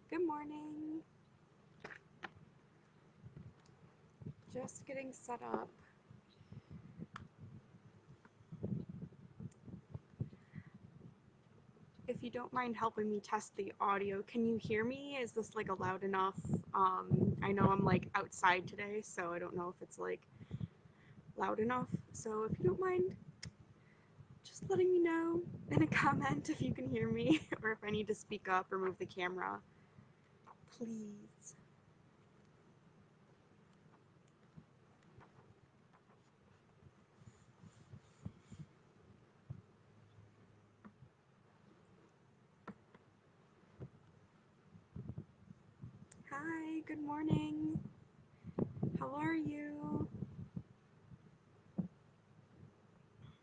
Good morning. Just getting set up. If you don't mind helping me test the audio, can you hear me? Is this like loud enough? I know I'm like outside today, so I don't know if it's like loud enough. So if you don't mind just letting me know in a comment if you can hear me or if I need to speak up or move the camera, please. Hi, good morning. How are you?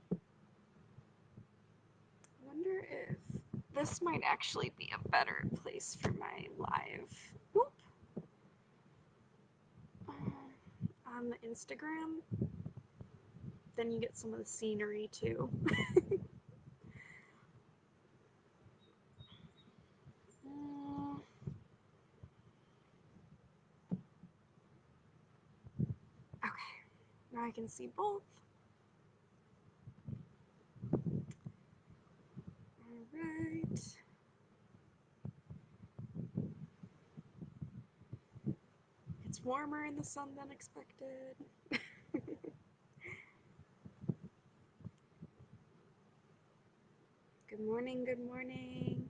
I wonder if this might actually be a better place for my live. Whoop. On the Instagram, then you get some of the scenery too. Okay, now I can see both. Alright. It's warmer in the sun than expected. Good morning, good morning.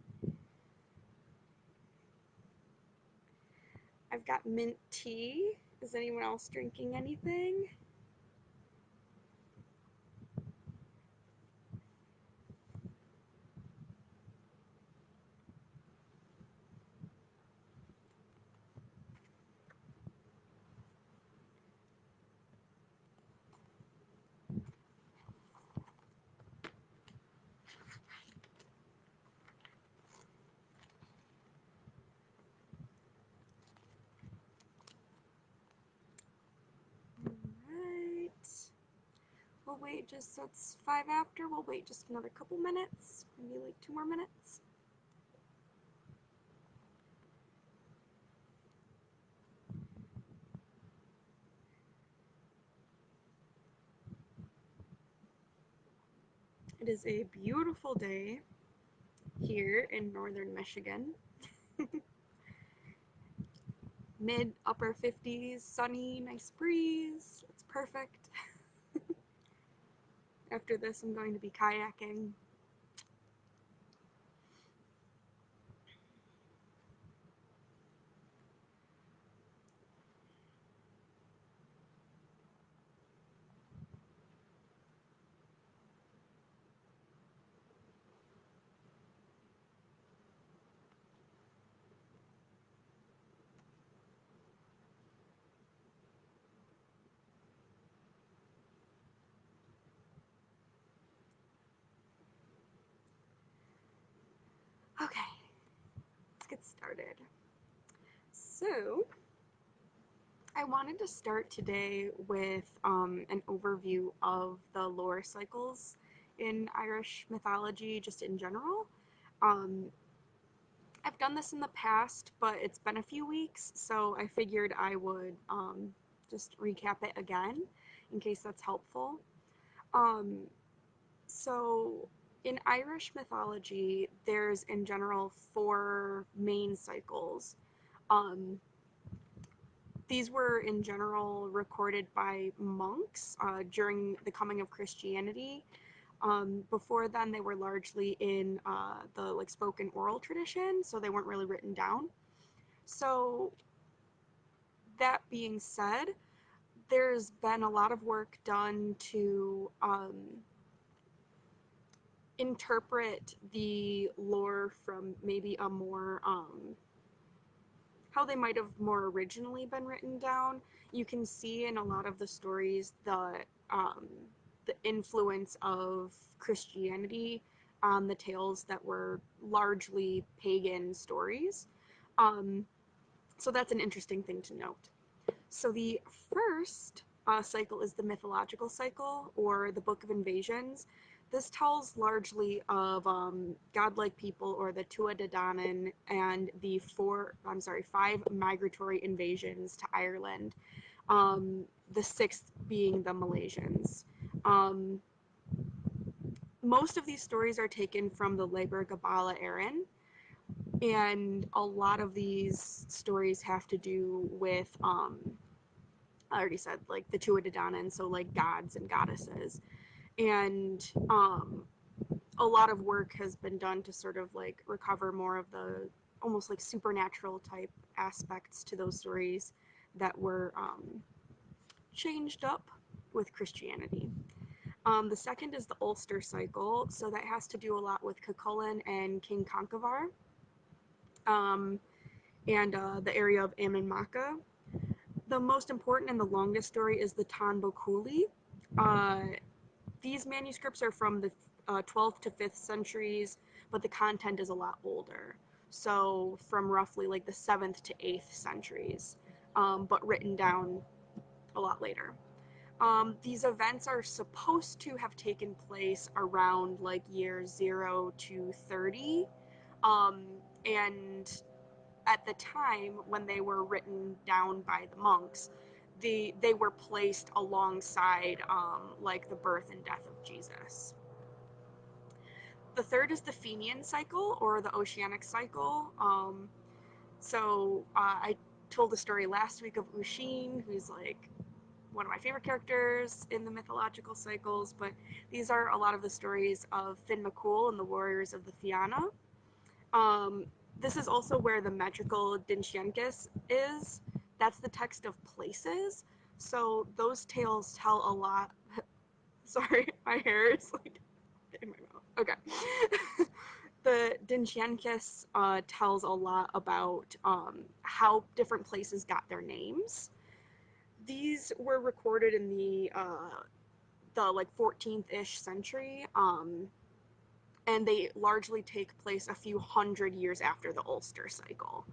I've got mint tea. Is anyone else drinking anything? Alright. We'll wait just so it's 5 after. We'll wait just another couple minutes, maybe like 2 more minutes. It is a beautiful day here in northern Michigan. Mid upper 50s, sunny, nice breeze. It's perfect. After this, I'm going to be kayaking. Okay, let's get started. So, I wanted to start today with an overview of the lore cycles in Irish mythology, just in general. Um, I've done this in the past, but it's been a few weeks, so I figured I would just recap it again in case that's helpful. Um, so, in Irish mythology, there's in general 4 main cycles. Um, these were in general recorded by monks during the coming of Christianity. Before then, they were largely in the like spoken oral tradition, so they weren't really written down. So that being said, there's been a lot of work done to interpret the lore from maybe a more how they might have more originally been written down. You can see in a lot of the stories the influence of Christianity on the tales that were largely pagan stories. Um, so that's an interesting thing to note. So the first cycle is the mythological cycle, or the Book of Invasions. this tells largely of godlike people, or the Tuatha and the five migratory invasions to Ireland. The sixth being the Malaysians. Most of these stories are taken from the Liber Gabala Aaron, and a lot of these stories have to do with, I already said, like the Tuatha, so like gods and goddesses. And a lot of work has been done to sort of like recover more of the almost like supernatural type aspects to those stories that were changed up with Christianity. The second is the Ulster cycle, so that has to do a lot with Cuchulainn and King Conchobar, and the area of Amanmacha. The most important and the longest story is the Tan Boculi. These manuscripts are from the 12th to 5th centuries, but the content is a lot older. So from roughly like the 7th to 8th centuries, but written down a lot later. These events are supposed to have taken place around like year 0 to 30. And at the time when they were written down by the monks, they were placed alongside like the birth and death of Jesus. The third is the Fenian cycle, or the Oceanic cycle. I told the story last week of Usheen, who's like one of my favorite characters in the mythological cycles, but these are a lot of the stories of Finn McCool and the warriors of the Fianna. This is also where the metrical Dinshenkis is. That's the text of places. So those tales tell a lot. Sorry, my hair is like in my mouth. Okay. The Dinshenkis tells a lot about how different places got their names. These were recorded in the like 14th-ish century, and they largely take place a few hundred years after the Ulster cycle.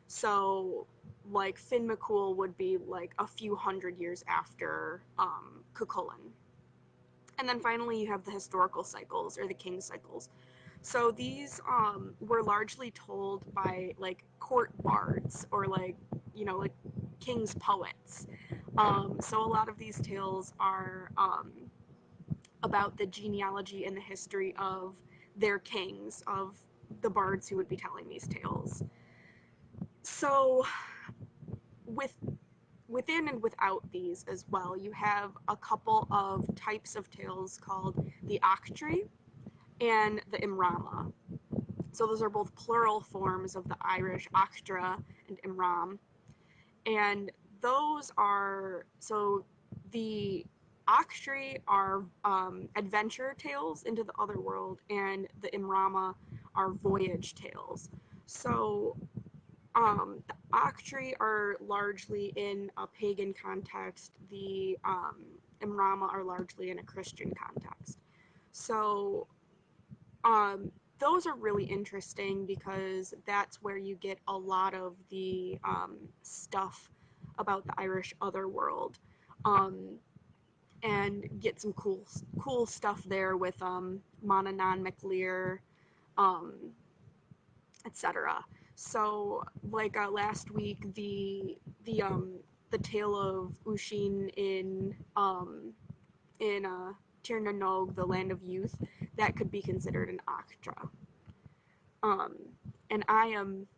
So, like, Finn McCool would be like a few hundred years after Cuchulainn. And then finally you have the historical cycles, or the king cycles. So these were largely told by like court bards, or like, you know, like king's poets. So a lot of these tales are about the genealogy and the history of their kings, of the bards who would be telling these tales. So within and without these as well, you have a couple of types of tales called the Actri and the Imrama. So those are both plural forms of the Irish Actra and Imram. And those are, so the Actri are adventure tales into the other world, and the Imrama are voyage tales. So the Actri are largely in a pagan context. The Imrama are largely in a Christian context. So those are really interesting because that's where you get a lot of the stuff about the Irish otherworld, and get some cool stuff there with Manannán Mac Lir, etc. So like last week, the tale of Usheen in Tir na Nog, the Land of Youth, that could be considered an Actra. And I am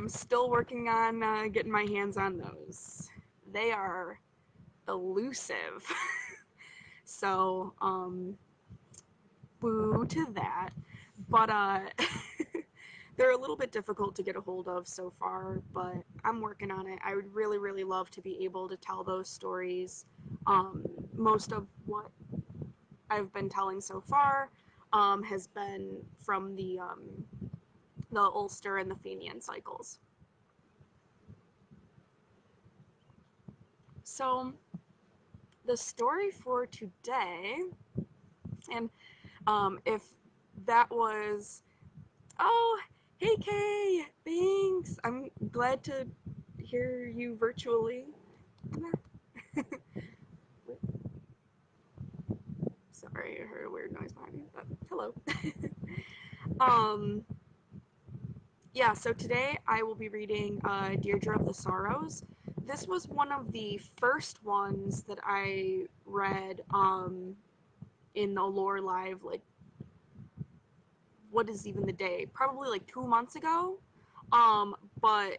still working on getting my hands on those. They are elusive. So, boo to that. But they're a little bit difficult to get a hold of so far, but I'm working on it. I would really, really love to be able to tell those stories. Most of what I've been telling so far has been from the Ulster and the Fenian cycles. So the story for today, and if that was, oh, hey Kay, thanks. I'm glad to hear you virtually. Sorry, I heard a weird noise behind me, but hello. Yeah, so today I will be reading Deirdre of the Sorrows. This was one of the first ones that I read in the Lore Live, like, what is even the day? Probably like 2 months ago. But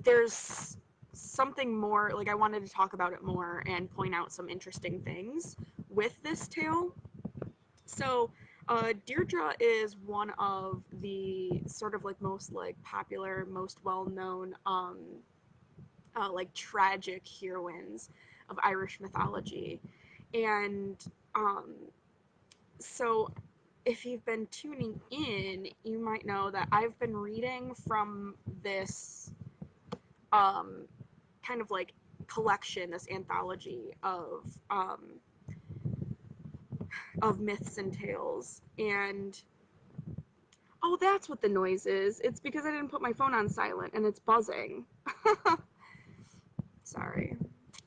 there's something more, like I wanted to talk about it more and point out some interesting things with this tale. So, Deirdre is one of the sort of like most like popular, most well-known like tragic heroines of Irish mythology, and um, so if you've been tuning in, you might know that I've been reading from this um, kind of like collection, this anthology of myths and tales. And oh, that's what the noise is. It's because I didn't put my phone on silent and it's buzzing. Sorry.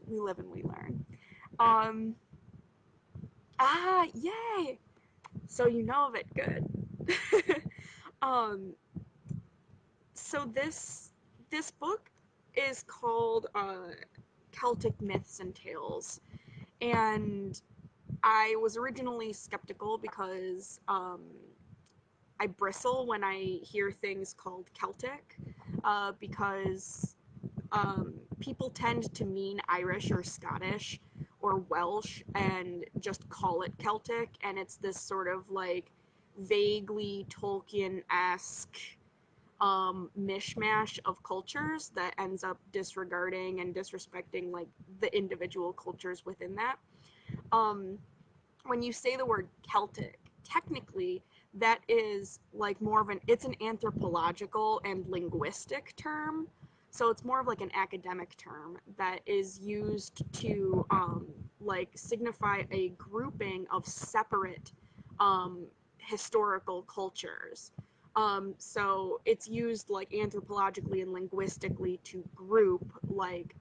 We live and we learn. Yay! So you know of it, good. um, so this book is called Celtic Myths and Tales, and I was originally skeptical because I bristle when I hear things called Celtic, because people tend to mean Irish or Scottish or Welsh and just call it Celtic, and it's this sort of like vaguely Tolkien-esque mishmash of cultures that ends up disregarding and disrespecting like the individual cultures within that. Um, when you say the word Celtic, technically that is like more of it's an anthropological and linguistic term. So it's more of like an academic term that is used to like signify a grouping of separate historical cultures. So it's used like anthropologically and linguistically to group like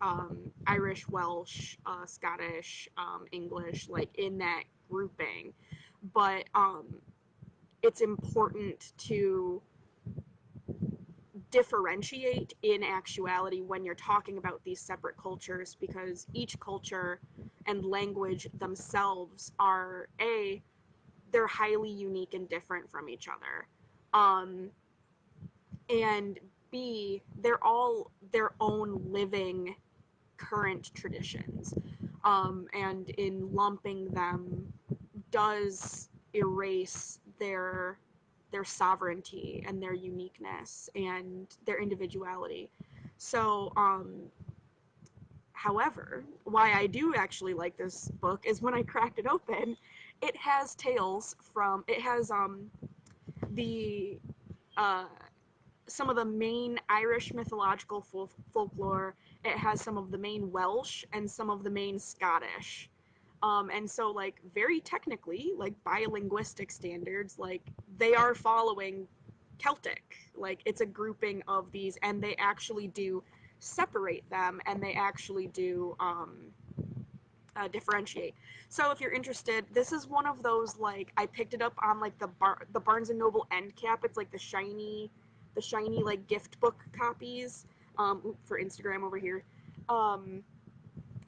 Irish, Welsh, Scottish, English, like in that grouping. But it's important to differentiate in actuality when you're talking about these separate cultures, because each culture and language themselves are they're highly unique and different from each other. And B, they're all their own living current traditions. And in lumping them does erase their sovereignty and their uniqueness and their individuality. So, however, why I do actually like this book is when I cracked it open, it has tales from, it has the uh, some of the main Irish mythological folklore. It has some of the main Welsh and some of the main Scottish. And so, like, very technically, like, by linguistic standards, like, they are following Celtic. Like, it's a grouping of these, and they actually do separate them, and they actually do differentiate. So if you're interested, this is one of those, like, I picked it up on, like, the Barnes & Noble end cap. It's, like, the shiny, like, gift book copies for Instagram over here.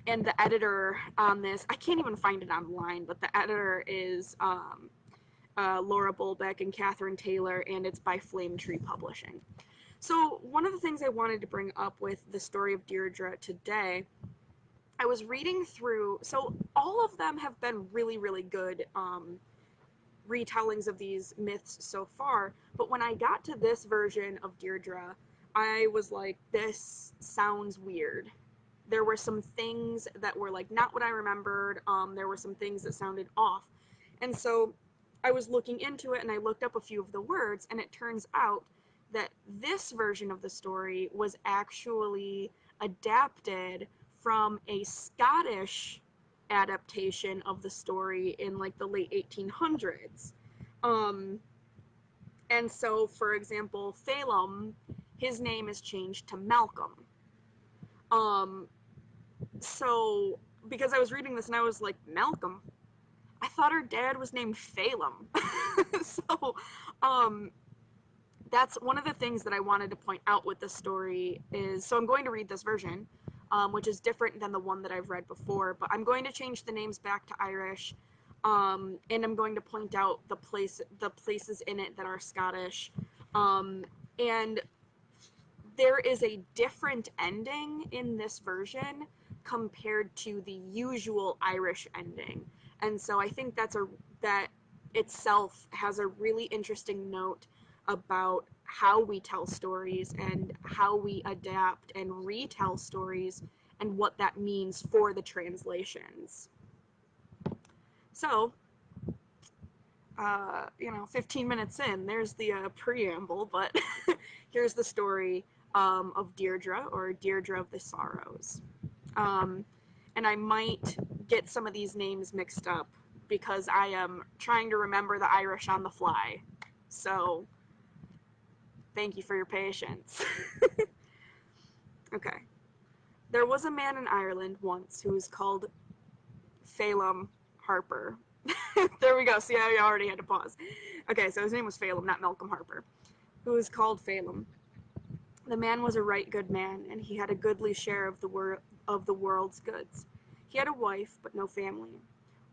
And the editor on this, I can't even find it online, but the editor is Laura Bolbeck and Catherine Taylor, and it's by Flame Tree Publishing. So one of the things I wanted to bring up with the story of Deirdre today, I was reading through, so all of them have been really, really good retellings of these myths so far, but when I got to this version of Deirdre, I was like, this sounds weird. There were some things that were like not what I remembered. There were some things that sounded off. And so I was looking into it and I looked up a few of the words, and it turns out that this version of the story was actually adapted from a Scottish adaptation of the story in like the late 1800s. And so, for example, Phelim, his name is changed to Malcolm. So because I was reading this and I was like, Malcolm, I thought her dad was named Phelim. So, um, that's one of the things that I wanted to point out with this story is, so I'm going to read this version, which is different than the one that I've read before, but I'm going to change the names back to Irish, and I'm going to point out the places in it that are Scottish, and there is a different ending in this version compared to the usual Irish ending. And so I think that itself has a really interesting note about how we tell stories and how we adapt and retell stories and what that means for the translations. So, 15 minutes in, there's the preamble, but here's the story of Deirdre, or Deirdre of the Sorrows. And I might get some of these names mixed up because I am trying to remember the Irish on the fly. So, thank you for your patience. Okay. There was a man in Ireland once who was called Phelim Harper. There we go. See, I already had to pause. Okay, so his name was Phelim, not Malcolm Harper, who was called Phelim. The man was a right good man, and he had a goodly share of the world's goods. He had a wife, but no family.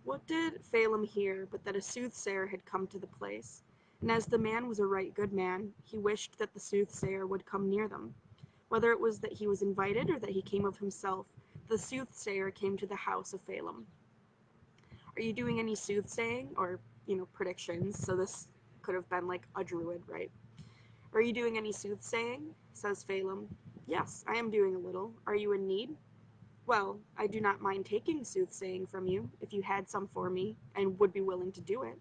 What did Phelim hear but that a soothsayer had come to the place? And as the man was a right good man, he wished that the soothsayer would come near them. Whether it was that he was invited or that he came of himself, the soothsayer came to the house of Phelim. Are you doing any soothsaying or, predictions? So this could have been like a druid, right? Are you doing any soothsaying? Says Phelim. Yes, I am doing a little. Are you in need? Well, I do not mind taking soothsaying from you, if you had some for me, and would be willing to do it.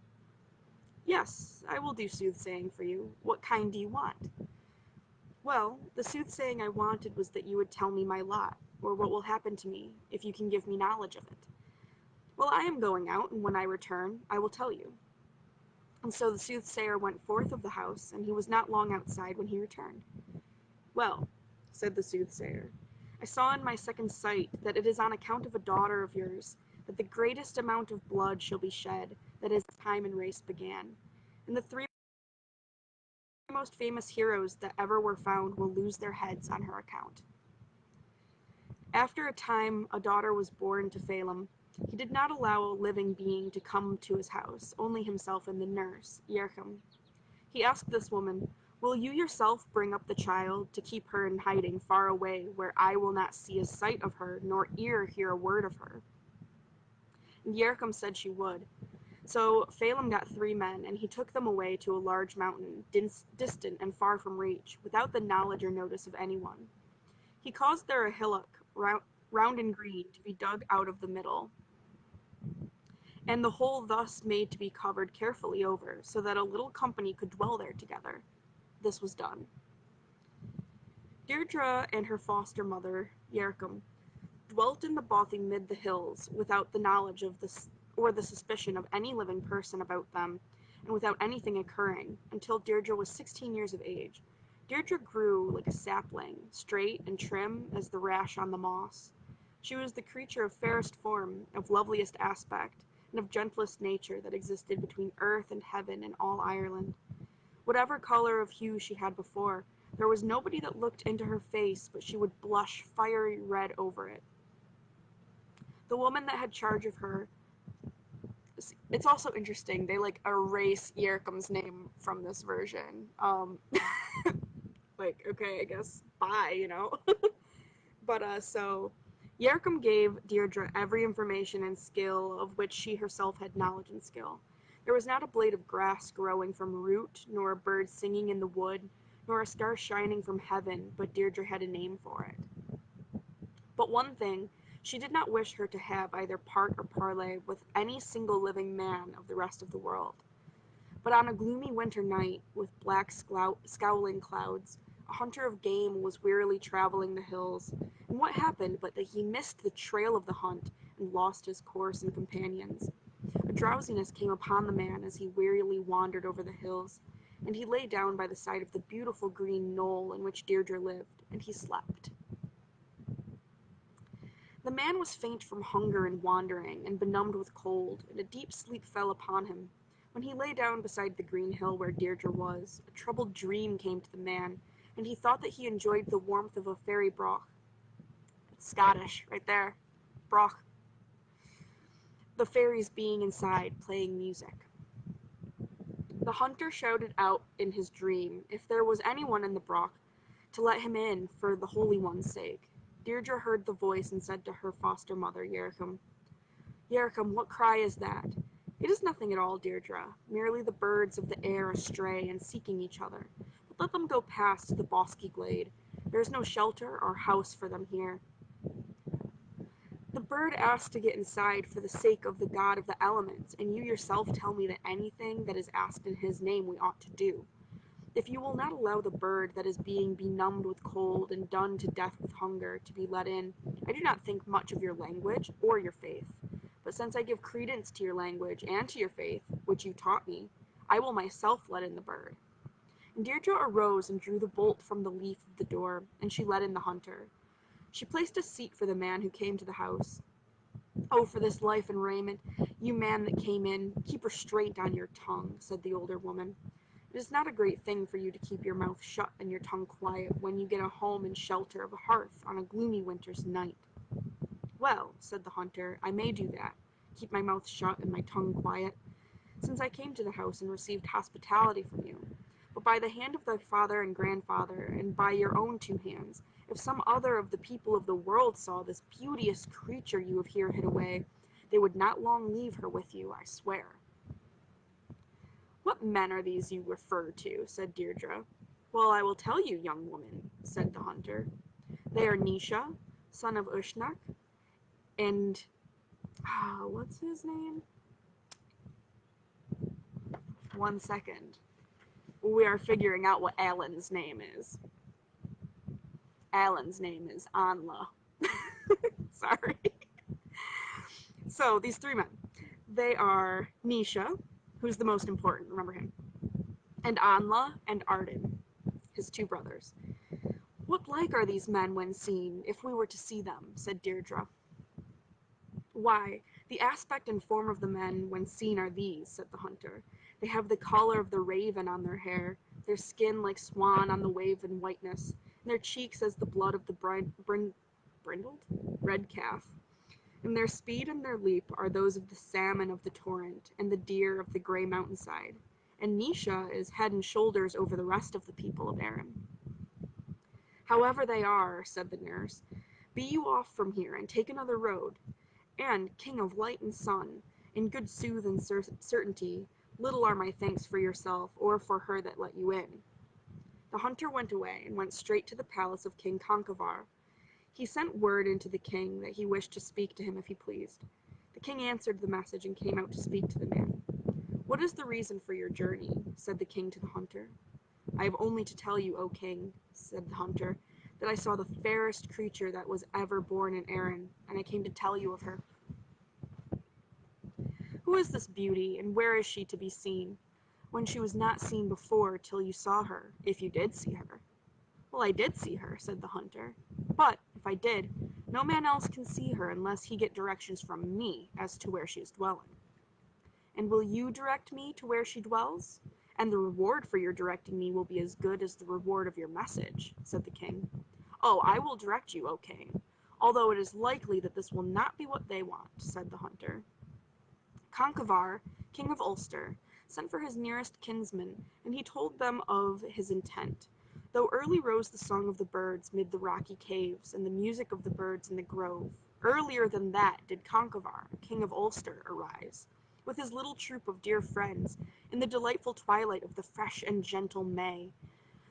Yes, I will do soothsaying for you. What kind do you want? Well, the soothsaying I wanted was that you would tell me my lot, or what will happen to me, if you can give me knowledge of it. Well, I am going out, and when I return, I will tell you. And so the soothsayer went forth of the house, and he was not long outside when he returned. Well, said the soothsayer, I saw in my second sight that it is on account of a daughter of yours that the greatest amount of blood shall be shed that as time and race began. And the three most famous heroes that ever were found will lose their heads on her account. After a time, a daughter was born to Phelim. He did not allow a living being to come to his house, only himself and the nurse, Deirdre. He asked this woman, Will you yourself bring up the child to keep her in hiding far away, where I will not see a sight of her, nor ear hear a word of her? And Deirdre said she would. So Phelim got 3 men, and he took them away to a large mountain, distant and far from reach, without the knowledge or notice of anyone. He caused there a hillock, round and green, to be dug out of the middle, and the whole thus made to be covered carefully over, so that a little company could dwell there together. This was done. Deirdre and her foster mother, Deirdre, dwelt in the bothy mid the hills, without the knowledge of this or the suspicion of any living person about them, and without anything occurring, until Deirdre was 16 years of age. Deirdre grew like a sapling, straight and trim as the rash on the moss. She was the creature of fairest form, of loveliest aspect, and of gentlest nature that existed between earth and heaven in all Ireland. Whatever color of hue she had before, there was nobody that looked into her face but she would blush fiery red over it. The woman that had charge of her, it's also interesting, they like erase Yerkum's name from this version. Okay, I guess, bye, But, so, Yerkum gave Deirdre every information and skill of which she herself had knowledge and skill. There was not a blade of grass growing from root, nor a bird singing in the wood, nor a star shining from heaven, but Deirdre had a name for it. But one thing, she did not wish her to have either part or parley with any single living man of the rest of the world. But on a gloomy winter night, with black scowling clouds, a hunter of game was wearily traveling the hills, and what happened but that he missed the trail of the hunt and lost his course and companions. A drowsiness came upon the man as he wearily wandered over the hills, and he lay down by the side of the beautiful green knoll in which Deirdre lived, and he slept. The man was faint from hunger and wandering, and benumbed with cold, and a deep sleep fell upon him. When he lay down beside the green hill where Deirdre was, a troubled dream came to the man, and he thought that he enjoyed the warmth of a fairy broch. It's Scottish, right there. Broch. The fairies being inside, playing music. The hunter shouted out in his dream if there was anyone in the broch, to let him in for the Holy One's sake. Deirdre heard the voice and said to her foster mother, Yericum, Yericum, what cry is that? It is nothing at all, Deirdre, merely the birds of the air astray and seeking each other. But let them go past to the bosky glade. There is no shelter or house for them here. The bird asked to get inside for the sake of the god of the elements, and you yourself tell me that anything that is asked in his name we ought to do. If you will not allow the bird that is being benumbed with cold and done to death with hunger to be let in, I do not think much of your language or your faith. But since I give credence to your language and to your faith, which you taught me, I will myself let in the bird. And Deirdre arose and drew the bolt from the leaf of the door, and she let in the hunter. She placed a seat for the man who came to the house. Oh, for this life and raiment, you man that came in, keep restraint on your tongue, said the older woman. It is not a great thing for you to keep your mouth shut and your tongue quiet when you get a home and shelter of a hearth on a gloomy winter's night. Well, said the hunter, I may do that, keep my mouth shut and my tongue quiet, since I came to the house and received hospitality from you. But by the hand of thy father and grandfather, and by your own two hands, if some other of the people of the world saw this beauteous creature you have here hid away, they would not long leave her with you, I swear. What men are these you refer to? Said Deirdre. Well, I will tell you, young woman, said the hunter. They are Nisha, son of Ushnak, and what's his name? 1 second. We are figuring out what Alan's name is. Alan's name is Anla. Sorry. So, these three men. They are Nisha, who's the most important, remember him, and Anla and Arden, his two brothers. What like are these men when seen, if we were to see them? Said Deirdre. Why, the aspect and form of the men when seen are these, said the hunter. They have the color of the raven on their hair, their skin like swan on the wave in whiteness, and their cheeks as the blood of the brindled red calf. And their speed and their leap are those of the salmon of the torrent, and the deer of the grey mountainside. And Nisha is head and shoulders over the rest of the people of Erin. However they are, said the nurse, be you off from here, and take another road. And, King of light and sun, in good sooth and certainty, little are my thanks for yourself, or for her that let you in. The hunter went away, and went straight to the palace of King Conchobar. He sent word into the king that he wished to speak to him if he pleased. The king answered the message and came out to speak to the man. What is the reason for your journey? Said the king to the hunter. I have only to tell you, O king, said the hunter, that I saw the fairest creature that was ever born in Erin, and I came to tell you of her. Who is this beauty, and where is she to be seen, when she was not seen before till you saw her, if you did see her? Well, I did see her, said the hunter, but, if I did, no man else can see her unless he get directions from me as to where she is dwelling. And will you direct me to where she dwells? And the reward for your directing me will be as good as the reward of your message, said the king. Oh, I will direct you, O king, although it is likely that this will not be what they want, said the hunter. Conchobar, king of Ulster, sent for his nearest kinsmen, and he told them of his intent. Though early rose the song of the birds mid the rocky caves, and the music of the birds in the grove, earlier than that did Conchobar, king of Ulster, arise, with his little troop of dear friends, in the delightful twilight of the fresh and gentle May.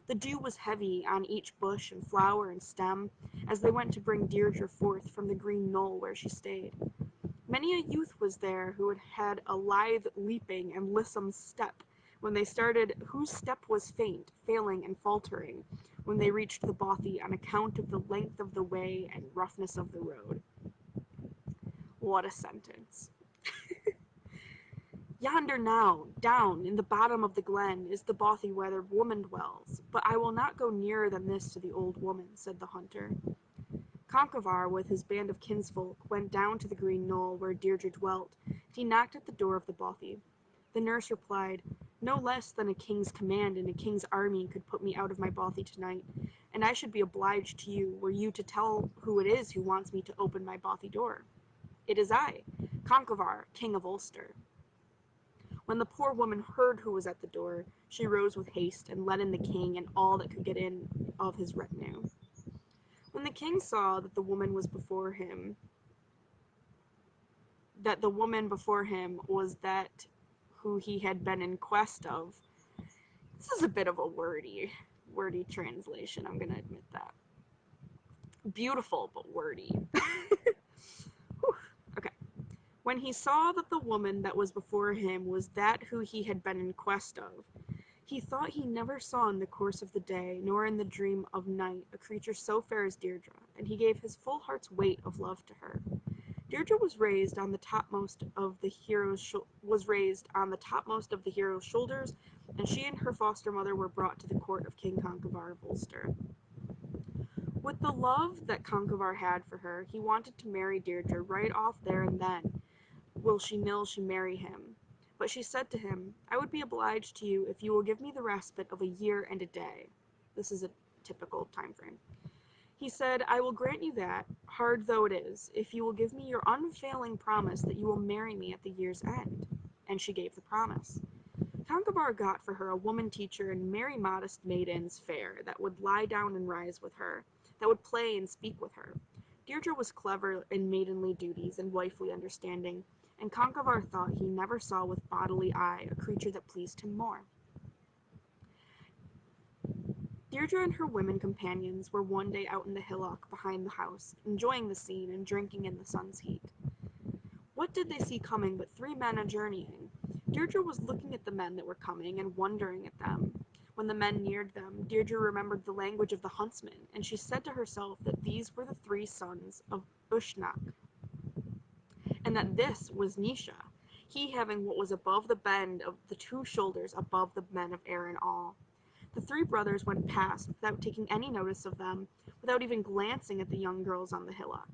The dew was heavy on each bush and flower and stem, as they went to bring Deirdre forth from the green knoll where she stayed. Many a youth was there who had had a lithe leaping and lissome step, when they started, whose step was faint, failing, and faltering, when they reached the bothy on account of the length of the way and roughness of the road. What a sentence. Yonder now, down in the bottom of the glen, is the bothy where the woman dwells, but I will not go nearer than this to the old woman, said the hunter. Conchobar, with his band of kinsfolk, went down to the green knoll where Deirdre dwelt, and he knocked at the door of the bothy. The nurse replied, "No less than a king's command and a king's army could put me out of my bothy tonight, and I should be obliged to you were you to tell who it is who wants me to open my bothy door." "It is I, Conchobar, King of Ulster." When the poor woman heard who was at the door, she rose with haste and let in the king and all that could get in of his retinue. When the king saw that the woman before him was that who he had been in quest of. This is a bit of a wordy translation, I'm going to admit that. Beautiful, but wordy. Okay. When he saw that the woman that was before him was that who he had been in quest of, he thought he never saw in the course of the day, nor in the dream of night, a creature so fair as Deirdre, and he gave his full heart's weight of love to her. Deirdre was raised on the topmost of the hero's shoulders, and she and her foster mother were brought to the court of King Conchobar of Ulster. With the love that Conchobar had for her, he wanted to marry Deirdre right off there and then. Will she nill she marry him? But she said to him, "I would be obliged to you if you will give me the respite of a year and a day." This is a typical time frame. He said, "I will grant you that, hard though it is, if you will give me your unfailing promise that you will marry me at the year's end." And she gave the promise. Conchobar got for her a woman teacher and merry modest maidens fair that would lie down and rise with her, that would play and speak with her. Deirdre was clever in maidenly duties and wifely understanding, and Conchobar thought he never saw with bodily eye a creature that pleased him more. Deirdre and her women companions were one day out in the hillock behind the house, enjoying the scene and drinking in the sun's heat. What did they see coming but 3 men a-journeying? Deirdre was looking at the men that were coming and wondering at them. When the men neared them, Deirdre remembered the language of the huntsmen, and she said to herself that these were the 3 sons of Uisnech, and that this was Naoise, he having what was above the bend of the 2 shoulders above the men of Erin all. The 3 brothers went past without taking any notice of them, without even glancing at the young girls on the hillock.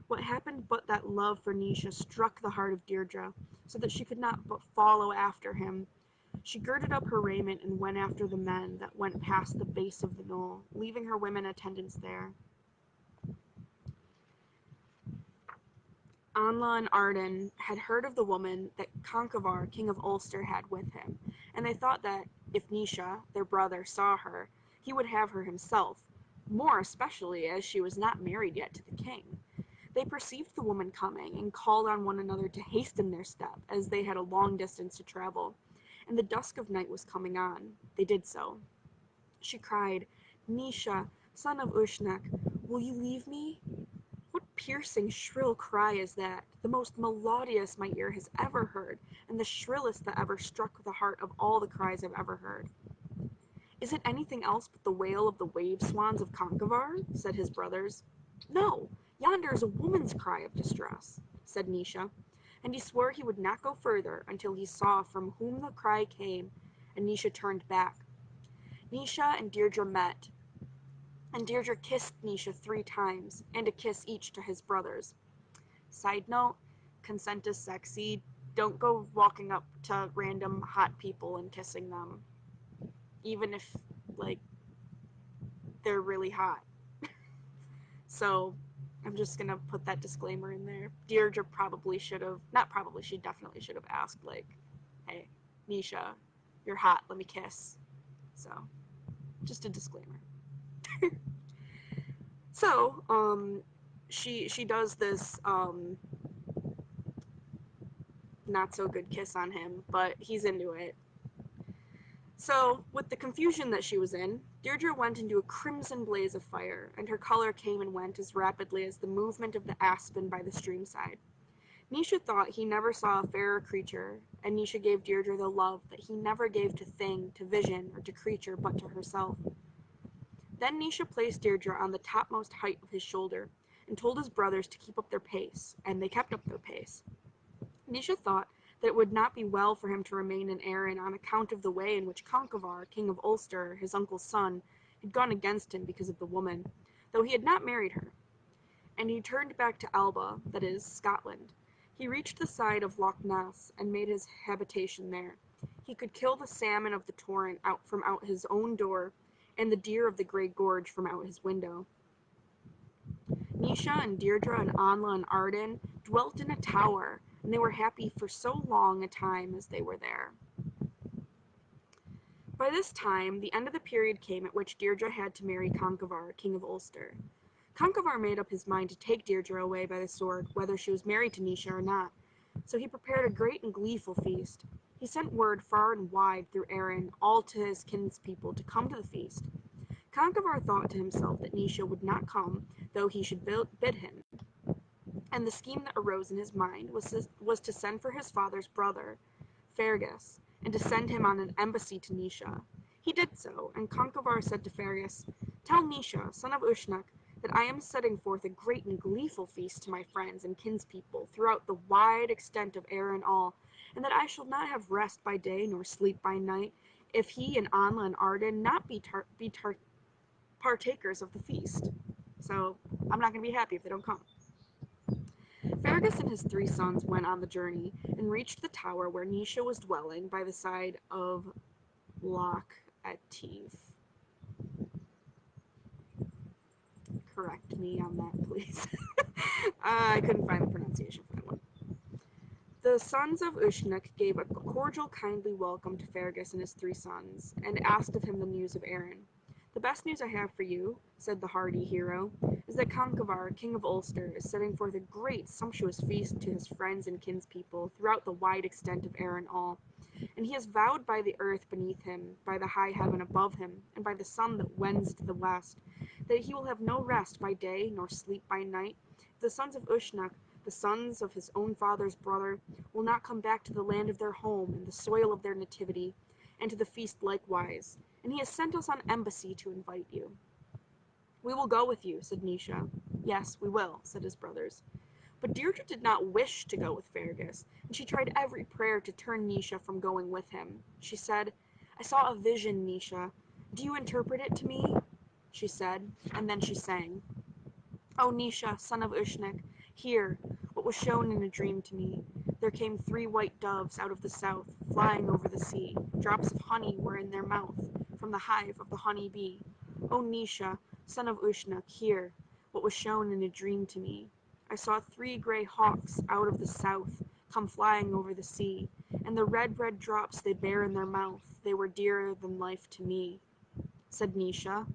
What happened but that love for Naoise struck the heart of Deirdre, so that she could not but follow after him. She girded up her raiment and went after the men that went past the base of the knoll, leaving her women attendants there. Anla and Arden had heard of the woman that Conchobar, King of Ulster, had with him, and they thought that, if Naoise, their brother, saw her, he would have her himself, more especially as she was not married yet to the king. They perceived the woman coming, and called on one another to hasten their step, as they had a long distance to travel, and the dusk of night was coming on. They did so. She cried, "Naoise, son of Uisnech, will you leave me?" What piercing, shrill cry is that, the most melodious my ear has ever heard, and the shrillest that ever struck the heart of all the cries I've ever heard. "Is it anything else but the wail of the wave-swans of Conchobar?" said his brothers. "No, yonder is a woman's cry of distress," said Naoise, and he swore he would not go further until he saw from whom the cry came, and Naoise turned back. Naoise and Deirdre met, and Deirdre kissed Naoise 3 times, and a kiss each to his brothers. Side note, consent is sexy. Don't go walking up to random hot people and kissing them, even if, like, they're really hot. So, I'm just gonna put that disclaimer in there. Deirdre she definitely should have asked, like, "Hey, Naoise, you're hot, let me kiss." So, just a disclaimer. So, she does this, not so good kiss on him, but he's into it. So, with the confusion that she was in, Deirdre went into a crimson blaze of fire, and her color came and went as rapidly as the movement of the aspen by the streamside. Naoise thought he never saw a fairer creature, and Naoise gave Deirdre the love that he never gave to thing, to vision, or to creature but to herself. Then Naoise placed Deirdre on the topmost height of his shoulder, and told his brothers to keep up their pace, and they kept up their pace. Naoise thought that it would not be well for him to remain in Erin on account of the way in which Conchobar, King of Ulster, his uncle's son, had gone against him because of the woman, though he had not married her. and he turned back to Alba, that is, Scotland. He reached the side of Loch Ness and made his habitation there. He could kill the salmon of the torrent from out his own door, and the deer of the Grey Gorge from out his window. Nisha and Deirdre and Anla and Arden dwelt in a tower, and they were happy for so long a time as they were there. By this time, the end of the period came at which Deirdre had to marry Conchobar, king of Ulster. Conchobar made up his mind to take Deirdre away by the sword, whether she was married to Nisha or not, so he prepared a great and gleeful feast. He sent word far and wide through Erin, all to his kinspeople, to come to the feast. Conchobar thought to himself that Nisha would not come, though he should bid him, and the scheme that arose in his mind was to send for his father's brother, Fergus, and to send him on an embassy to Nisha. He did so, and Conchobar said to Fergus, "Tell Nisha, son of Uisnech, that I am setting forth a great and gleeful feast to my friends and kinspeople throughout the wide extent of Erin all, and that I shall not have rest by day nor sleep by night, if he and Anla and Arden not be partakers of the feast. So I'm not going to be happy if they don't come." Fergus and his 3 sons went on the journey, and reached the tower where Nisha was dwelling by the side of Loch Etive. Correct me on that, please. I couldn't find the pronunciation for that one. The sons of Uisnech gave a cordial, kindly welcome to Fergus and his 3 sons, and asked of him the news of Erin. "The best news I have for you," said the hardy hero, "is that Conchobar, king of Ulster, is setting forth a great, sumptuous feast to his friends and kinspeople throughout the wide extent of Erin all, and he has vowed by the earth beneath him, by the high heaven above him, and by the sun that wends to the west, that he will have no rest by day nor sleep by night. The sons of Uisnech, the sons of his own father's brother, will not come back to the land of their home and the soil of their nativity, and to the feast likewise, and he has sent us on embassy to invite you." "We will go with you," said Nisha. "Yes, we will," said his brothers. But Deirdre did not wish to go with Fergus, and she tried every prayer to turn Nisha from going with him. She said, "I saw a vision, Nisha. Do you interpret it to me?" she said, and then she sang, "O Nisha, son of Uisnech, hear what was shown in a dream to me. There came 3 white doves out of the south, flying over the sea. Drops of honey were in their mouth, from the hive of the honey bee. O Nisha, son of Uisnech, hear what was shown in a dream to me. I saw 3 grey hawks out of the south, come flying over the sea, and the red, red drops they bear in their mouth, they were dearer than life to me." Said Nisha,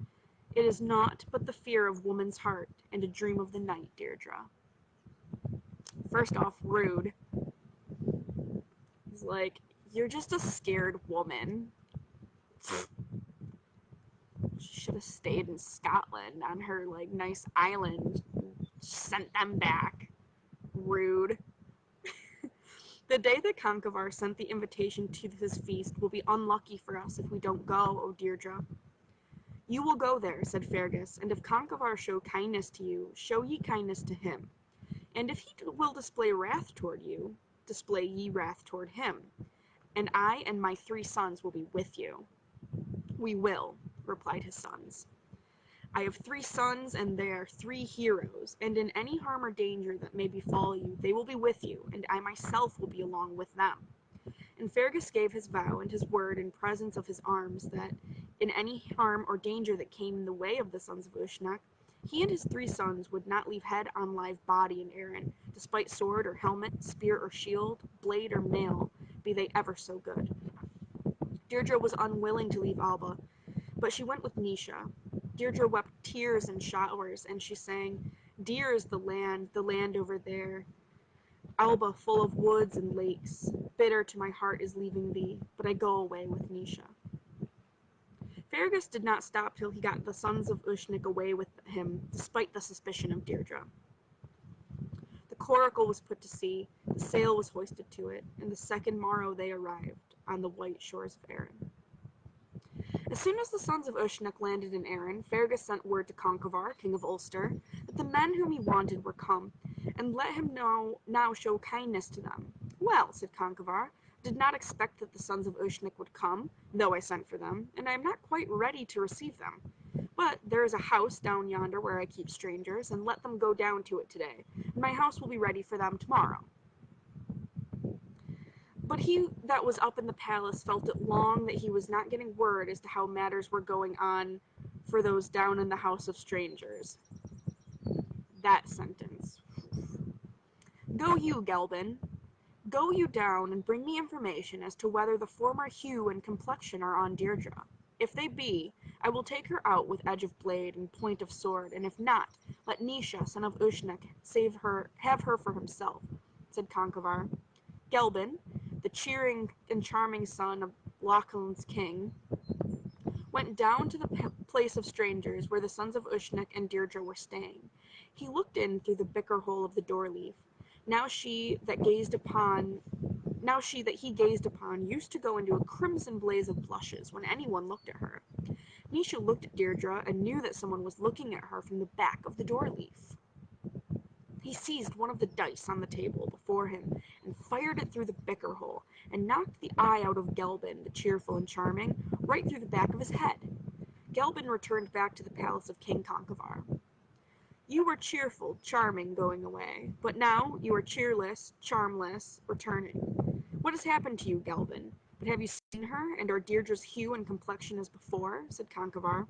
"It is naught but the fear of woman's heart, and a dream of the night, Deirdre." First off, rude. It's like, you're just a scared woman. She should have stayed in Scotland on her, like, nice island. Sent them back. Rude. "The day that Conchobar sent the invitation to his feast will be unlucky for us if we don't go, O Deirdre." "You will go there," said Fergus, "and if Conchobar show kindness to you, show ye kindness to him. And if he will display wrath toward you, display ye wrath toward him. And I and my 3 sons will be with you." "We will," replied his sons. "I have 3 sons, and they are 3 heroes, and in any harm or danger that may befall you, they will be with you, and I myself will be along with them." And Fergus gave his vow and his word in presence of his arms that, in any harm or danger that came in the way of the sons of Uisnech, he and his 3 sons would not leave head on live body in Erin, despite sword or helmet, spear or shield, blade or mail, be they ever so good. Deirdre was unwilling to leave Alba, but she went with Nisha. Deirdre wept tears in showers, and she sang, "Dear is the land over there, Alba full of woods and lakes. Bitter to my heart is leaving thee, but I go away with Nisha." Fergus did not stop till he got the sons of Uisnech away with him, despite the suspicion of Deirdre. The coracle was put to sea, the sail was hoisted to it, and the second morrow they arrived on the white shores of Erin. As soon as the sons of Uisnech landed in Erin, Fergus sent word to Conchobar, king of Ulster, that the men whom he wanted were come, and let him now show kindness to them. "Well," said Conchobar, "did not expect that the sons of Uisnech would come, though I sent for them, and I am not quite ready to receive them. But there is a house down yonder where I keep strangers, and let them go down to it today, and my house will be ready for them tomorrow. But he that was up in the palace felt it long that he was not getting word as to how matters were going on for those down in the house of strangers. That sentence. Go you, Gelban. Go you down and bring me information as to whether the former hue and complexion are on Deirdre. If they be, I will take her out with edge of blade and point of sword, and if not, let Nisha, son of Ushnak, have her for himself, said Conchobar. Gelban, the cheering and charming son of Lochlin's king, went down to the place of strangers where the sons of Ushnak and Deirdre were staying. He looked in through the bicker hole of the door leaf. Now she that he gazed upon used to go into a crimson blaze of blushes when anyone looked at her. Nisha looked at Deirdre and knew that someone was looking at her from the back of the door leaf. He seized one of the dice on the table before him and fired it through the bicker hole, and knocked the eye out of Gelban, the cheerful and charming, right through the back of his head. Gelban returned back to the palace of King Conchobar. You were cheerful, charming, going away, but now you are cheerless, charmless, returning. What has happened to you, Gelban? But have you seen her, and are Deirdre's hue and complexion as before? Said Conchobar.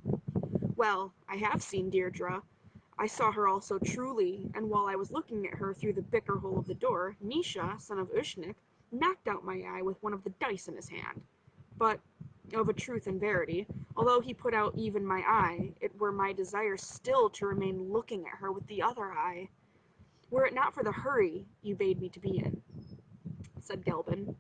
Well, I have seen Deirdre. I saw her also truly, and while I was looking at her through the bicker hole of the door, Nisha, son of Ushnik, knocked out my eye with one of the dice in his hand. But, of a truth and verity, although he put out even my eye, it were my desire still to remain looking at her with the other eye. Were it not for the hurry you bade me to be in, said Gelban.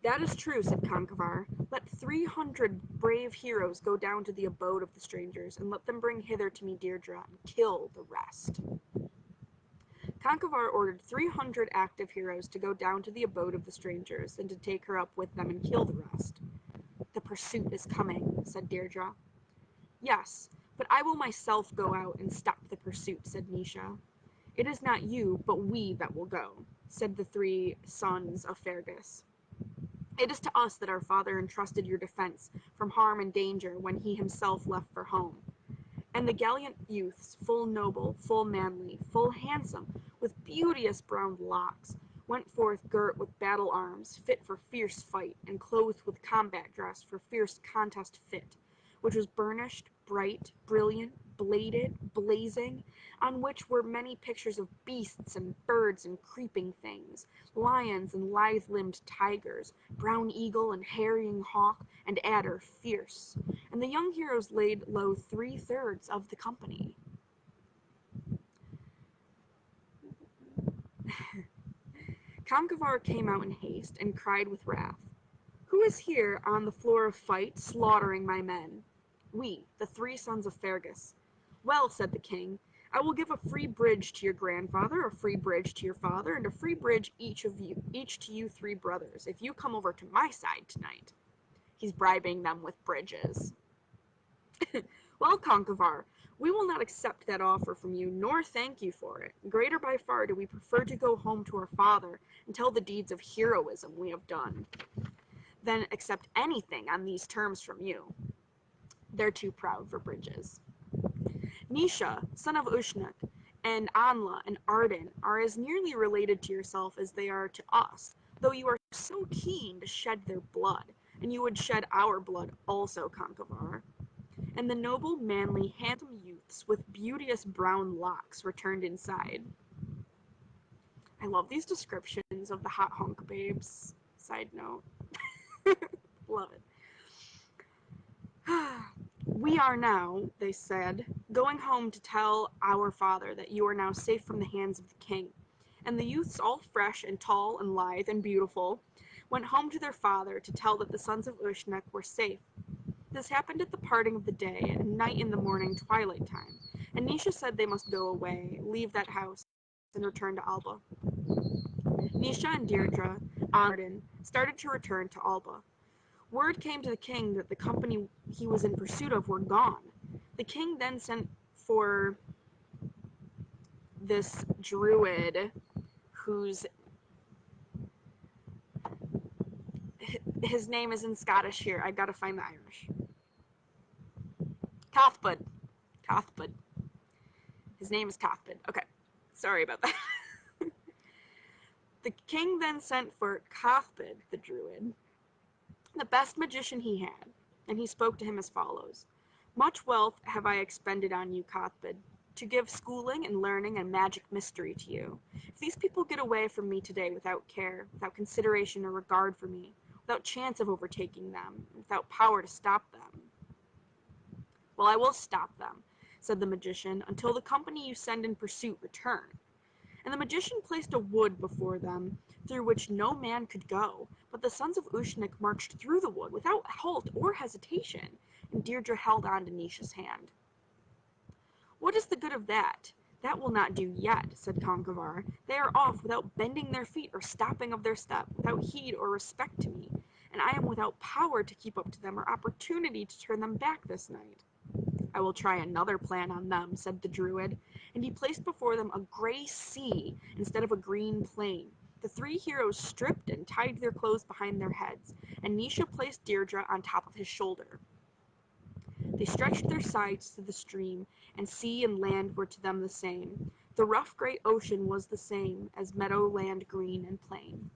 That is true, said Conchobar. Let 300 brave heroes go down to the abode of the strangers, and let them bring hither to me Deirdre, and kill the rest. Conchobar ordered 300 active heroes to go down to the abode of the strangers, and to take her up with them and kill the rest. The pursuit is coming, said Deirdre. Yes, but I will myself go out and stop the pursuit, said Nisha. It is not you, but we that will go, said the 3 sons of Fergus. It is to us that our father entrusted your defense from harm and danger when he himself left for home. And the gallant youths, full noble, full manly, full handsome, with beauteous brown locks, went forth girt with battle arms, fit for fierce fight, and clothed with combat dress for fierce contest fit, which was burnished, bright, brilliant, bladed, blazing, on which were many pictures of beasts and birds and creeping things, lions and lithe-limbed tigers, brown eagle and harrying hawk, and adder fierce, and the young heroes laid low 3/3 of the company. Conchobar came out in haste, and cried with wrath, Who is here on the floor of fight, slaughtering my men? We, the 3 sons of Fergus. Well, said the king, I will give a free bridge to your grandfather, a free bridge to your father, and a free bridge each to you 3 brothers, if you come over to my side tonight. He's bribing them with bridges. Well, Conchobar, we will not accept that offer from you, nor thank you for it. Greater by far do we prefer to go home to our father and tell the deeds of heroism we have done, than accept anything on these terms from you. They're too proud for bridges. Nisha, son of Ushnak, and Anla and Arden are as nearly related to yourself as they are to us, though you are so keen to shed their blood, and you would shed our blood also, Conchobar. And the noble, manly, handsome youths with beauteous brown locks returned inside. I love these descriptions of the hot hunk babes. Side note. Love it. We are now, they said, going home to tell our father that you are now safe from the hands of the king. And the youths, all fresh and tall and lithe and beautiful, went home to their father to tell that the sons of Ushnak were safe. This happened at the parting of the day, at night in the morning twilight time, and Nisha said they must go away, leave that house, and return to Alba. Nisha and Deirdre, Arden, started to return to Alba. Word came to the king that the company he was in pursuit of were gone. The king then sent for this druid whose his name is in Scottish here. I gotta find the Irish. Cathbad. Cathbad. His name is Cathbad. Okay, sorry about that. The king then sent for Cathbad the druid, the best magician he had, and he spoke to him as follows. Much wealth have I expended on you, Cathbad, to give schooling and learning and magic mystery to you. If these people get away from me today without care, without consideration or regard for me, without chance of overtaking them, without power to stop them, well, I will stop them, said the magician, until the company you send in pursuit return. And the magician placed a wood before them, through which no man could go, but the sons of Ushnik marched through the wood without halt or hesitation, and Deirdre held on to Nisha's hand. What is the good of that? That will not do yet, said Concovar. They are off without bending their feet or stopping of their step, without heed or respect to me, and I am without power to keep up to them or opportunity to turn them back this night. I will try another plan on them, said the druid, and he placed before them a gray sea instead of a green plain. The three heroes stripped and tied their clothes behind their heads, and Nisha placed Deirdre on top of his shoulder. They stretched their sides to the stream, and sea and land were to them the same. The rough gray ocean was the same as meadow, land, green, and plain.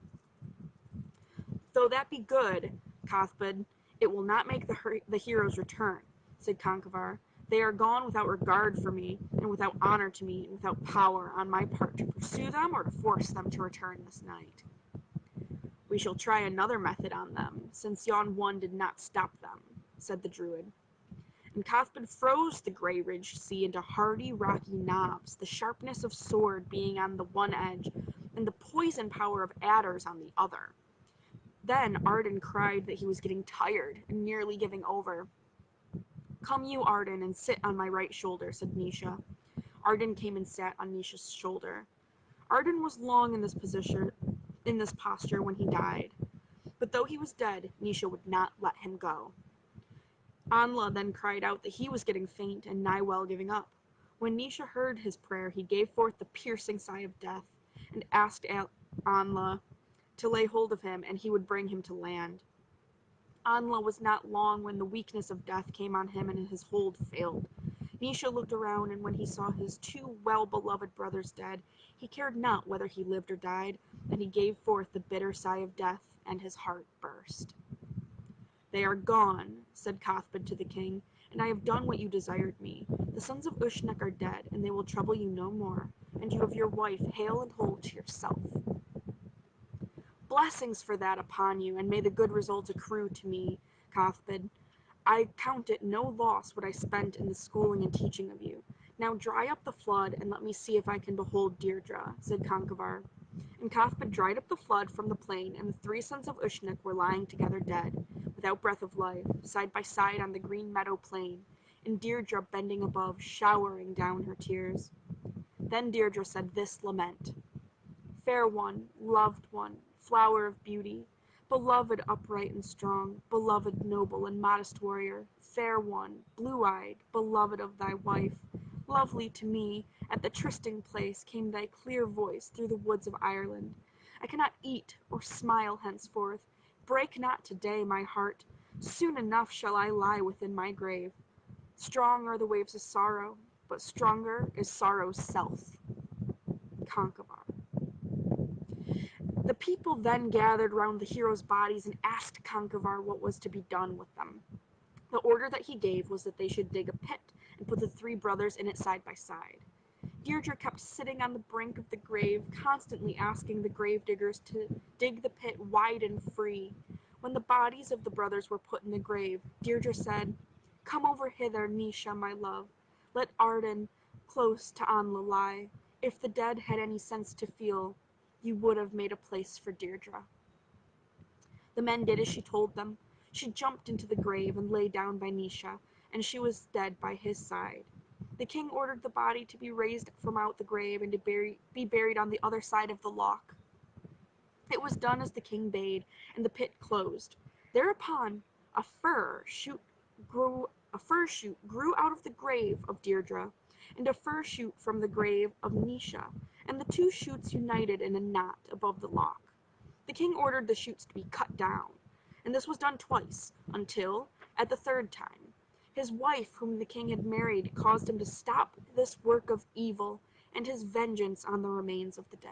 Though that be good, Cathbad, it will not make the heroes return, said Concovar. They are gone without regard for me, and without honor to me, and without power on my part to pursue them or to force them to return this night. We shall try another method on them, since yon one did not stop them, said the druid. And Cathbad froze the grey-ridged sea into hardy, rocky knobs, the sharpness of sword being on the one edge, and the poison power of adders on the other. Then Arden cried that he was getting tired and nearly giving over. Come you, Arden, and sit on my right shoulder, said Nisha. Arden came and sat on Nisha's shoulder. Arden was long in this posture when he died, but though he was dead, Nisha would not let him go. Anla then cried out that he was getting faint and nigh well giving up. When Nisha heard his prayer, he gave forth the piercing sigh of death, and asked Anla to lay hold of him, and he would bring him to land. Anla was not long when the weakness of death came on him and his hold failed. Nisha looked around, and when he saw his two well-beloved brothers dead, he cared not whether he lived or died, and he gave forth the bitter sigh of death, and his heart burst. They are gone, said Cathbad to the king, and I have done what you desired me. The sons of Ushnek are dead, and they will trouble you no more, and you have your wife hale and whole to yourself. Blessings for that upon you, and may the good results accrue to me, Cathbad. I count it no loss what I spent in the schooling and teaching of you. Now dry up the flood, and let me see if I can behold Deirdre, said Concovar. And Cathbad dried up the flood from the plain, and the three sons of Ushnek were lying together dead, without breath of life, side by side on the green meadow plain, and Deirdre bending above, showering down her tears. Then Deirdre said this lament. Fair one, loved one, flower of beauty, beloved upright and strong, beloved noble and modest warrior, fair one, blue-eyed, beloved of thy wife, lovely to me, at the trysting place came thy clear voice through the woods of Ireland. I cannot eat or smile henceforth. Break not today my heart. Soon enough shall I lie within my grave. Strong are the waves of sorrow, but stronger is sorrow's self. Concovar. The people then gathered round the heroes' bodies and asked Concovar what was to be done with them. The order that he gave was that they should dig a pit and put the three brothers in it side by side. Deirdre kept sitting on the brink of the grave, constantly asking the grave diggers to dig the pit wide and free. When the bodies of the brothers were put in the grave, Deirdre said, Come over hither, Nisha, my love. Let Arden close to Anla lie. If the dead had any sense to feel, you would have made a place for Deirdre. The men did as she told them. She jumped into the grave and lay down by Nisha, and she was dead by his side. The king ordered the body to be raised from out the grave and to be buried on the other side of the loch. It was done as the king bade, and the pit closed. Thereupon a fir shoot grew out of the grave of Deirdre, and a fir shoot from the grave of Nisha, and the two shoots united in a knot above the loch. The king ordered the shoots to be cut down, and this was done twice, until, at the third time, His wife, whom the king had married, caused him to stop this work of evil and his vengeance on the remains of the dead.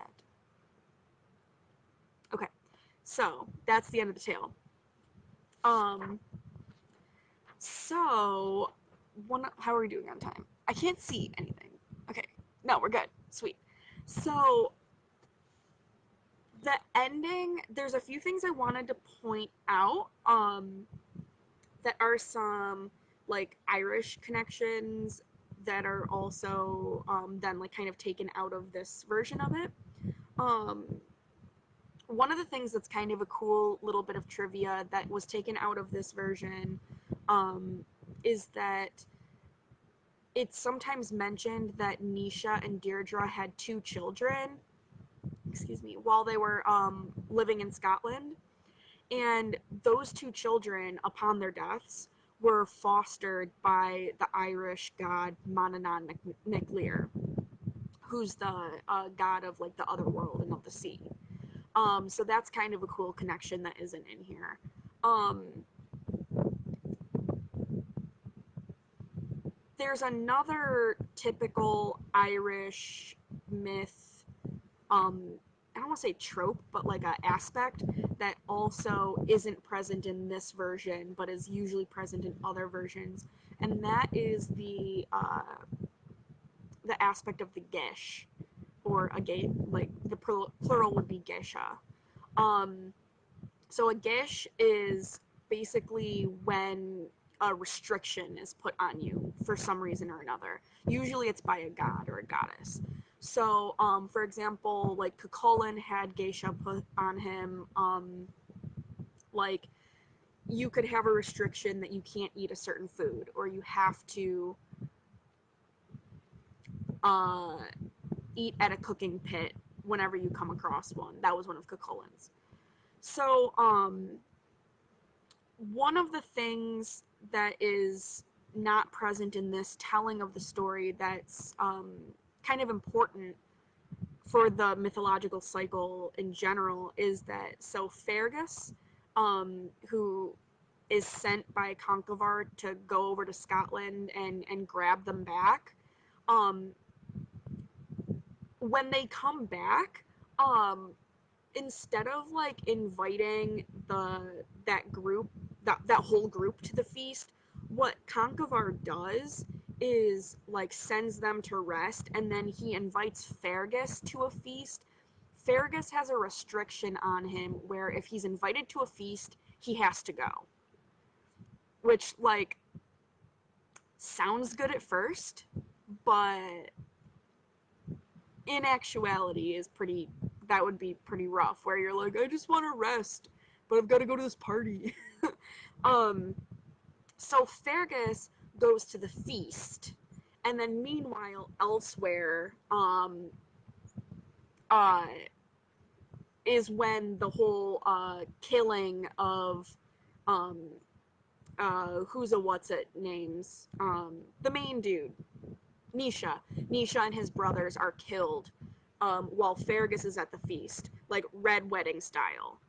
Okay, so that's the end of the tale. So, how are we doing on time? I can't see anything. Okay, no, we're good. Sweet. So, the ending, there's a few things I wanted to point out, that are some, like, Irish connections that are also, then, like, kind of taken out of this version of it. One of the things that's kind of a cool little bit of trivia that was taken out of this version, is that it's sometimes mentioned that Nisha and Deirdre had 2 children, while they were living in Scotland. And those 2 children, upon their deaths, were fostered by the Irish god Manannán Nic Lír, who's the god of, like, the other world and of the sea. So that's kind of a cool connection that isn't in here. There's another typical Irish myth, I don't want to say trope, but like a aspect that also isn't present in this version, but is usually present in other versions, and that is the aspect of the gish, or a gay, like the plural would be geisha. So a gish is basically when a restriction is put on you for some reason or another. Usually it's by a god or a goddess. So, for example, like Cuchulainn had geisha put on him, like you could have a restriction that you can't eat a certain food, or you have to eat at a cooking pit whenever you come across one. That was one of Cuchulainn's. So, one of the things that is not present in this telling of the story that's kind of important for the mythological cycle in general is that, so Fergus, who is sent by Conchobar to go over to Scotland and grab them back, when they come back, instead of like inviting that whole group to the feast, what Conchobar does is like sends them to rest, and then he invites Fergus to a feast. Fergus has a restriction on him where if he's invited to a feast, he has to go. Which, like, sounds good at first, but in actuality that would be pretty rough, where you're like, I just want to rest, but I've got to go to this party. So Fergus goes to the feast, and then meanwhile, elsewhere, is when the whole killing of who's a what's it names, the main dude, Nisha and his brothers are killed, while Fergus is at the feast, like red wedding style.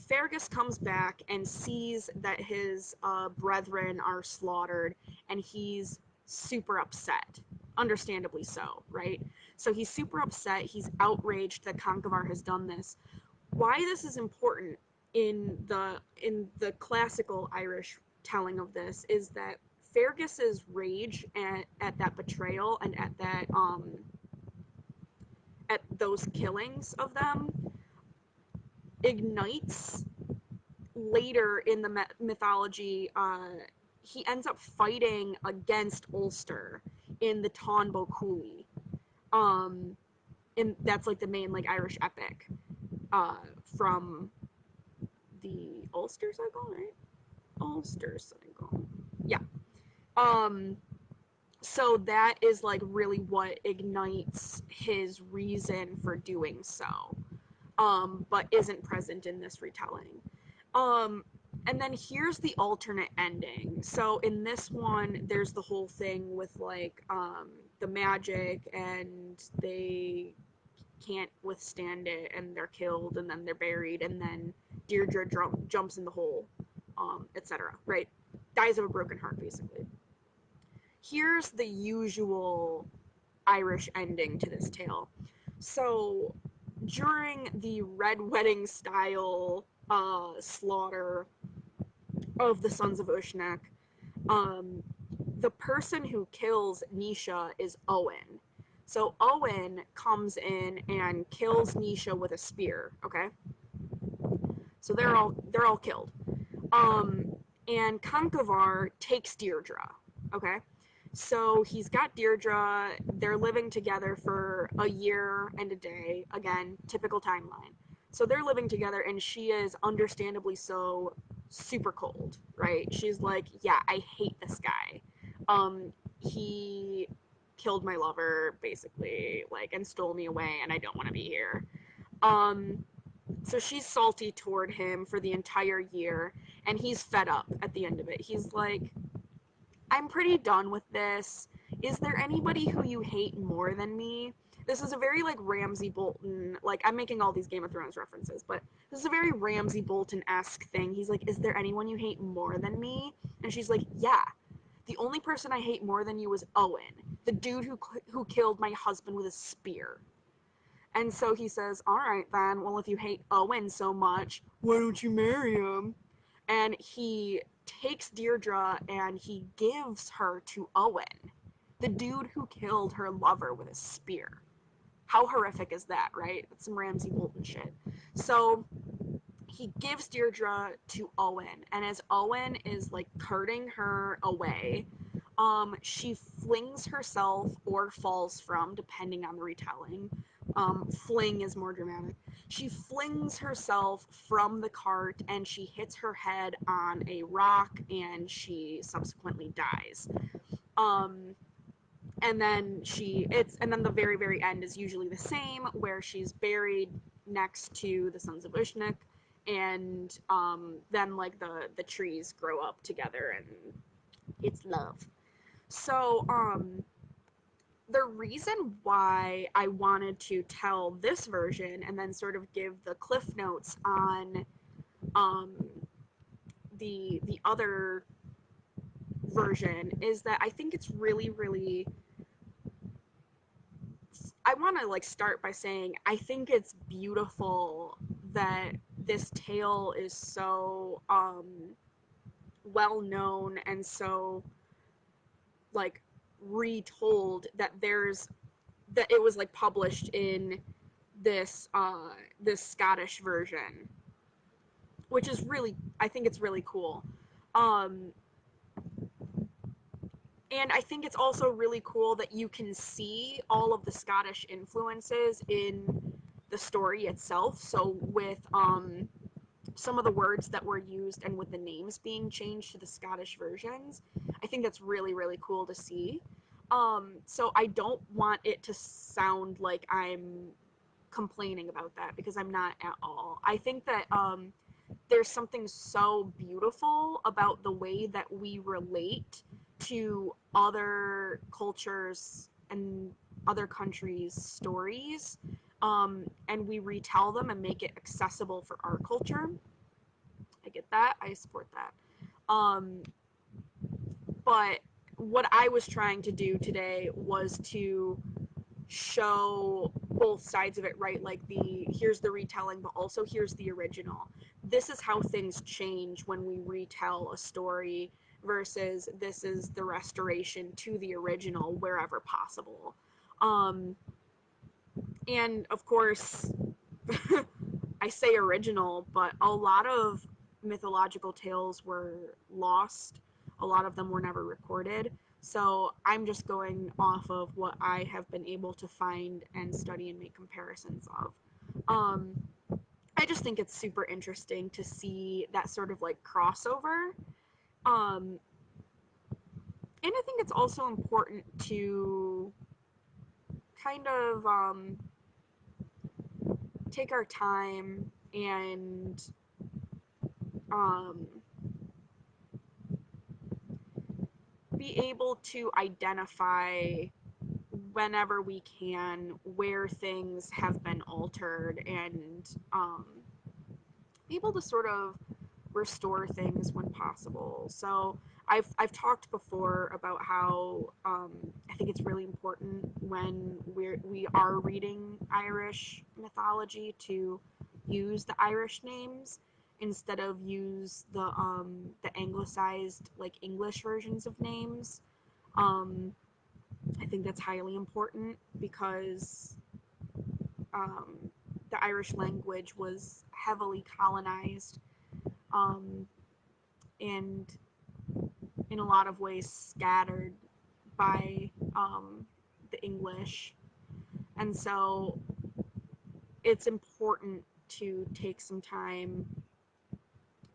Fergus comes back and sees that his brethren are slaughtered, and he's super upset. Understandably so, right? So he's super upset, he's outraged that Conchobar has done this. Why this is important in the classical Irish telling of this is that Fergus's rage at that betrayal and at those killings of them ignites later in the mythology. He ends up fighting against Ulster in the Táin Bó Cúailnge, and that's like the main like Irish epic from the Ulster cycle, right? Ulster cycle, yeah. So that is like really what ignites his reason for doing so, but isn't present in this retelling. And then here's the alternate ending. So in this one, there's the whole thing with like the magic, and they can't withstand it, and they're killed, and then they're buried, and then Deirdre jumps in the hole, etc. Right? dies of a broken heart, basically. Here's the usual Irish ending to this tale. So, during the Red Wedding style slaughter of the Sons of Ushnak, um, the person who kills Nisha is Owen. So Owen comes in and kills Nisha with a spear. Okay, so they're all killed. And Conchobar takes Deirdre. Okay, so he's got Deirdre. They're living together for a year and a day. Again, typical timeline. So they're living together, and she is understandably so super cold, right? She's like, yeah, I hate this guy. He killed my lover, basically, like, and stole me away, and I don't want to be here. Um, so she's salty toward him for the entire year, and he's fed up at the end of it. He's like, I'm pretty done with this. Is there anybody who you hate more than me? This is a very like Ramsay Bolton, like I'm making all these Game of Thrones references, but this is a very Ramsay Bolton-esque thing. He's like, is there anyone you hate more than me? And she's like, yeah. The only person I hate more than you is Owen, the dude who killed my husband with a spear. And so he says, all right then, well, if you hate Owen so much, why don't you marry him? And he takes Deirdre and he gives her to Owen, the dude who killed her lover with a spear. How horrific is that, right? That's some Ramsay Bolton shit. So he gives Deirdre to Owen, and as Owen is like carting her away, she flings herself or falls from, depending on the retelling. Fling is more dramatic. She flings herself from the cart and she hits her head on a rock and she subsequently dies. And then the very, very end is usually the same, where she's buried next to the Sons of Ushnak, and then like the trees grow up together and it's love. So the reason why I wanted to tell this version and then sort of give the cliff notes on the other version is that I think it's really, really, I want to like start by saying I think it's beautiful that this tale is so well known and so like retold that it was like published in this Scottish version, which is really, I think it's really cool. And I think it's also really cool that you can see all of the Scottish influences in the story itself. So with some of the words that were used and with the names being changed to the Scottish versions, I think that's really, really cool to see. So I don't want it to sound like I'm complaining about that, because I'm not at all. I think that there's something so beautiful about the way that we relate to other cultures and other countries' stories, and we retell them and make it accessible for our culture. I get that. I support that. But what I was trying to do today was to show both sides of it, right? Like here's the retelling, but also here's the original. This is how things change when we retell a story versus this is the restoration to the original wherever possible. And of course, I say original, but a lot of mythological tales were lost. A lot of them were never recorded. So I'm just going off of what I have been able to find and study and make comparisons of. I just think it's super interesting to see that sort of like crossover. And I think it's also important to kind of take our time and be able to identify whenever we can where things have been altered and be able to sort of restore things when possible. So I've talked before about how I think it's really important when we are reading Irish mythology to use the Irish names instead of use the anglicized like English versions of names. Um, I think that's highly important because um, the Irish language was heavily colonized um, and in a lot of ways scattered by the English. And so it's important to take some time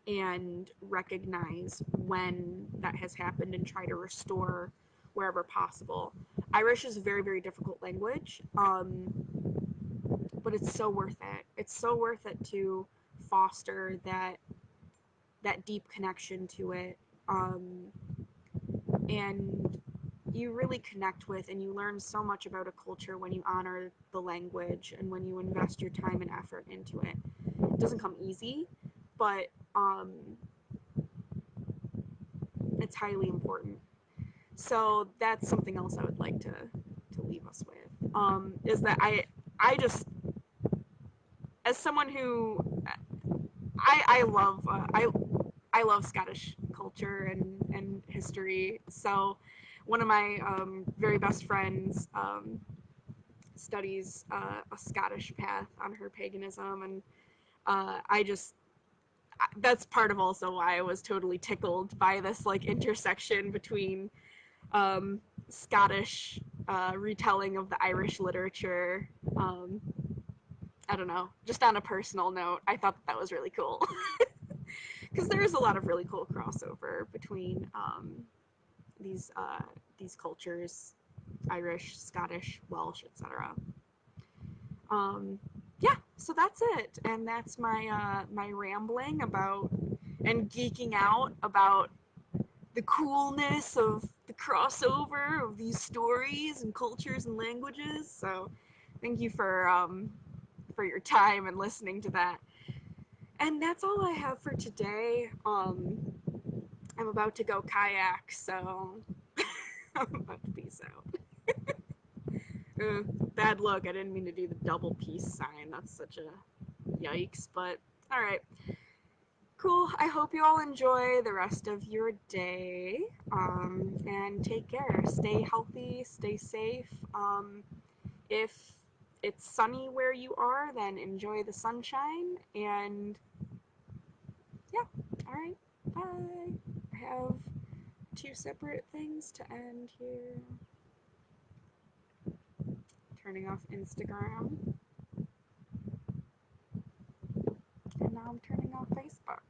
and recognize when that has happened and try to restore wherever possible. Irish is a very, very difficult language, but it's so worth it. It's so worth it to foster that deep connection to it. And you really connect with and you learn so much about a culture when you honor the language and when you invest your time and effort into it. It doesn't come easy, but it's highly important. So that's something else I would like to leave us with. Is that I just, as someone who I love Scottish culture and history. So one of my very best friends studies a Scottish path on her paganism, and I just that's part of also why I was totally tickled by this like intersection between Scottish retelling of the Irish literature. I don't know, just on a personal note, I thought that was really cool. Because there is a lot of really cool crossover between these cultures, Irish, Scottish, Welsh, etc. Yeah, so that's it, and that's my rambling about and geeking out about the coolness of the crossover of these stories and cultures and languages. So, thank you for your time and listening to that. And that's all I have for today. I'm about to go kayak, so I'm about to peace out. Bad luck. I didn't mean to do the double peace sign. That's such a yikes, but alright. Cool. I hope you all enjoy the rest of your day. And take care. Stay healthy, stay safe. If it's sunny where you are, then enjoy the sunshine. And yeah, alright. Bye. I have two separate things to end here. Turning off Instagram. And now I'm turning off Facebook.